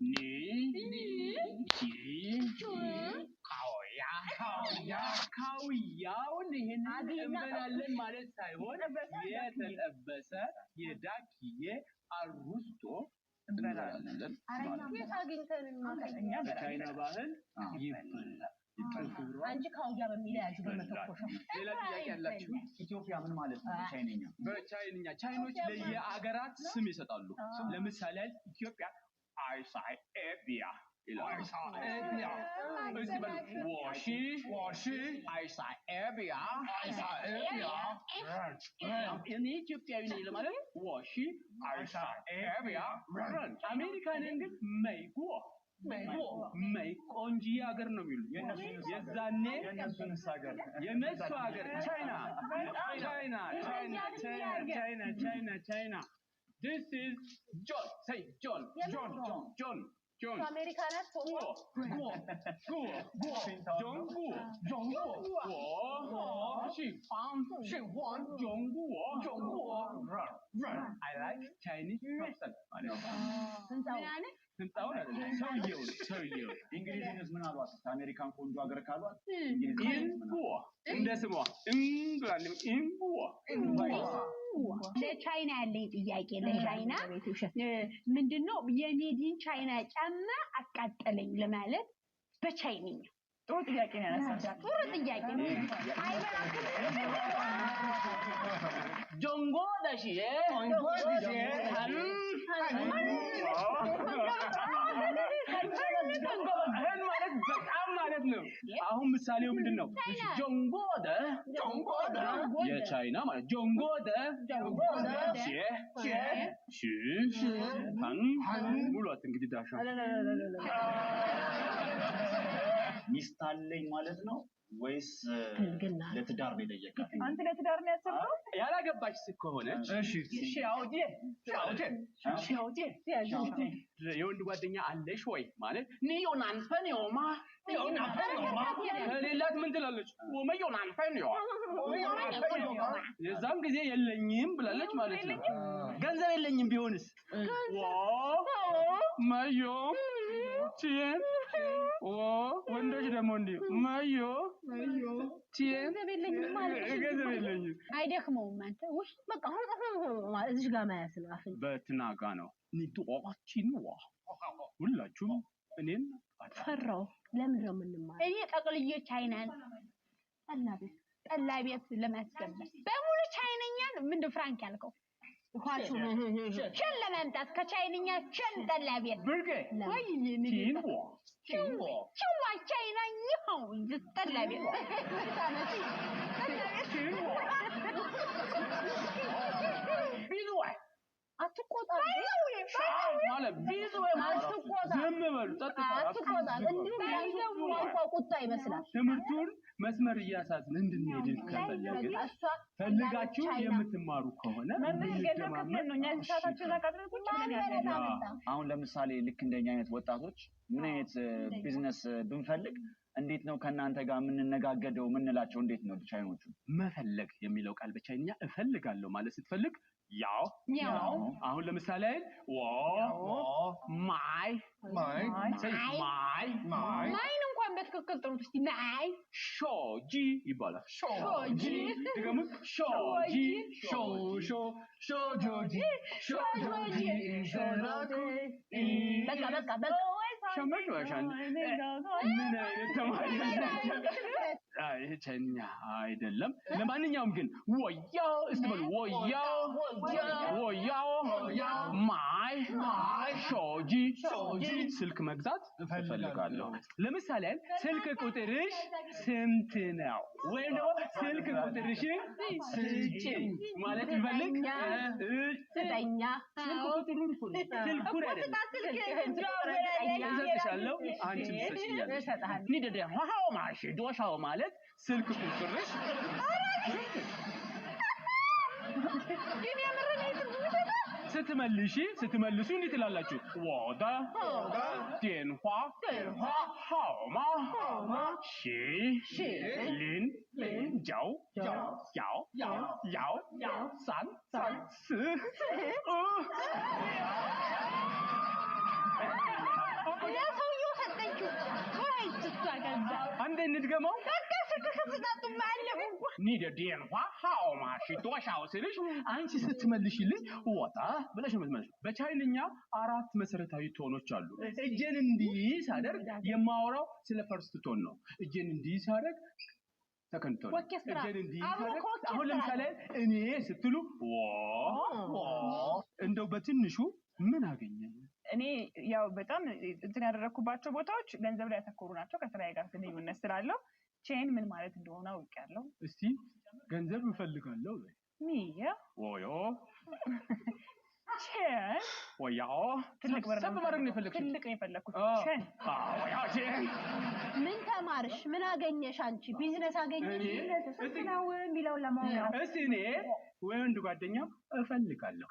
你几烤鸭እንበላለን ማለት ሳይሆን የተጠበሰ የዳክዬ አሩስቶ እንበላለን በቻይና ባህል ይበላል አንቺ ካውያ በሚለው ያጁ በመተኮሻ ሌላ ጥያቄ ያላችሁ ኢትዮጵያ ምን ማለት ነው በቻይንኛ ቻይኖች ለየአገራት ስም ይሰጣሉ ለምሳሌ ኢትዮጵያ አይሳኤቢያ ይላል እዚህ በሉ ወሺ አይሳኤቢያ እኔ ኢትዮጵያዊ ነኝ ለማለት ወሺ አይሳኤቢያ አሜሪካንን ግን ሜይጎ ቆንጂ ሀገር ነው የሚሉ የዛኔ የነሱ ሀገር ቻይና this is John say John አሜሪካናት I like Chinese person ሰውየው እንግሊዝኛስ ምን አሏት አሜሪካን ቆንጆ ሀገር ካሏት እንደ ስሟ ለቻይና ያለኝ ጥያቄ ለቻይና ምንድነው የሜዲን ቻይና ጫማ አቃጠለኝ ለማለት በቻይንኛ ጥሩ ጥያቄ ነው ያነሳችው ጥሩ ጥያቄ ነው አይበላችሁ ጆንጎ ዳሺ ማለት ነው አሁን ምሳሌው ምንድነው ጆንጎደ የቻይና ማለት ጆንጎደ ሙሉት እንግዲህ ዳሻ ሚስት አለኝ ማለት ነው ወይስ ለትዳር ነው የጠየቃት አንተ ለትዳር ነው ያሰብከው ያላገባች ከሆነች እሺ ሻውጄ የወንድ ጓደኛ አለሽ ወይ ማለት ኒዮናን ፈኒዮማ ከሌላት ምን ትላለች ወመዮናን ፈኒዮ የዛም ጊዜ የለኝም ብላለች ማለት ነው ገንዘብ የለኝም ቢሆንስ ማዮ ቲን ወንዶች ደግሞ እንዴ ማዮ ቲን ገንዘብ የለኝም አይደክመውም አንተ ውሽ በቃ ማለት እዚህ ጋር ማያስ ነው አፍን በትናጋ ነው ኒቶዋቺንዋ ሁላችሁም እኔን ፈራው ለምን ነው የምንማር እኔ ጠቅልዬ ቻይናን ጠላ ቤት ለማስገባት በሙሉ ቻይነኛ ምንድን ፍራንክ ያልከው ኳቹ ቸል ለማምጣት ከቻይነኛ ቸል ጠላ ቤት ብርጌ ወይ ቺንዋ ቻይነኛ ነው ጠላ ቤት ቢዙዋይ አትቆጣ ማለት ቢዙዋይ ማለት ዝም በሉ አትቆጣ እንዴ ነው ቁጣ ይመስላል ትምህርቱን መስመር እያሳዝን እንድንሄድ ፈልጋችሁ የምትማሩ ከሆነ አሁን ለምሳሌ ልክ እንደኛ አይነት ወጣቶች ምን አይነት ቢዝነስ ብንፈልግ እንዴት ነው ከናንተ ጋር የምንነጋገደው ምንላቸው እንዴት ነው ቻይኖቹ መፈለግ የሚለው ቃል በቻይንኛ እፈልጋለሁ ማለት ስትፈልግ ያው አሁን ለምሳሌ ማይ እንኳን በትክክል ጥሩት እስቲ ማይ ሾጂ ይባላል ሾጂ ደግሞ ሾጂ ሾጆጂ በቃ ሸመሽ ወሻን ምን አይነት ተማሪ ይሄ ቻይንኛ አይደለም ለማንኛውም ግን ወያው እስቲ ወያው ማይ ሾጂ ስልክ መግዛት እፈልጋለሁ ለምሳሌ ስልክ ቁጥርሽ ስንት ነው ወይ ነው ስልክ ቁጥርሽ ስጪኝ ማለት ይፈልግ ስጠኛ ስልኩን አይደለም እሰጥሻለሁ አንቺ ትሰጪኛለሽ ንደደ ዋው ማሽ ዶሻው ማለት ስልክ ቁጥርሽ ግን ያመረኝ ስትመልሱ እንዴት ትላላችሁ ወደ ዴንኋ ሃውማ ሺ ሊን ጃው ያው ሳን ስ እንድገመው በቃ ስትከፍታጡ ማለሁ ኒ ደደንዋ ሃውማሽ ዶሻው ስልሽ አንቺ ስትመልሽልኝ ወጣ ብለሽ የምትመልሽ በቻይንኛ 4 መሰረታዊ ቶኖች አሉ እጄን እንዲህ ሳደርግ የማወራው ስለ ፈርስት ቶን ነው እጄን እንዲህ ሳደርግ ሰከንድ ቶን እጄን እንዲህ ሳደርግ አሁን ለምሳሌ እኔ ስትሉ እንደው በትንሹ ምን አገኘን እኔ ያው በጣም እንትን ያደረኩባቸው ቦታዎች ገንዘብ ላይ ያተኮሩ ናቸው ከስራዬ ጋር ግንኙነት ስላለው ቼን ምን ማለት እንደሆነ አውቃለሁ እስቲ ገንዘብ እፈልጋለሁ ሚያ ወዮ ቼን ወዮ ትልቅ ወርደ ሰበባረግ ነው የፈለኩት ትልቅ ነው የፈለኩት ቼን ወዮ ቼን ምን ተማርሽ ምን አገኘሽ አንቺ ቢዝነስ አገኘሽ ቢዝነስ ነው የሚለው ለማወቅ እስቲ እኔ ወንድ ጓደኛ እፈልጋለሁ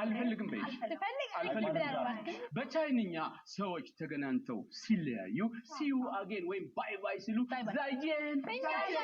አልፈልግም በይሽ በቻይንኛ ሰዎች ተገናኝተው ሲለያዩ ሲዩ አጌን ወይም ባይ ባይ ሲሉ ዛይጀን ዛይጀን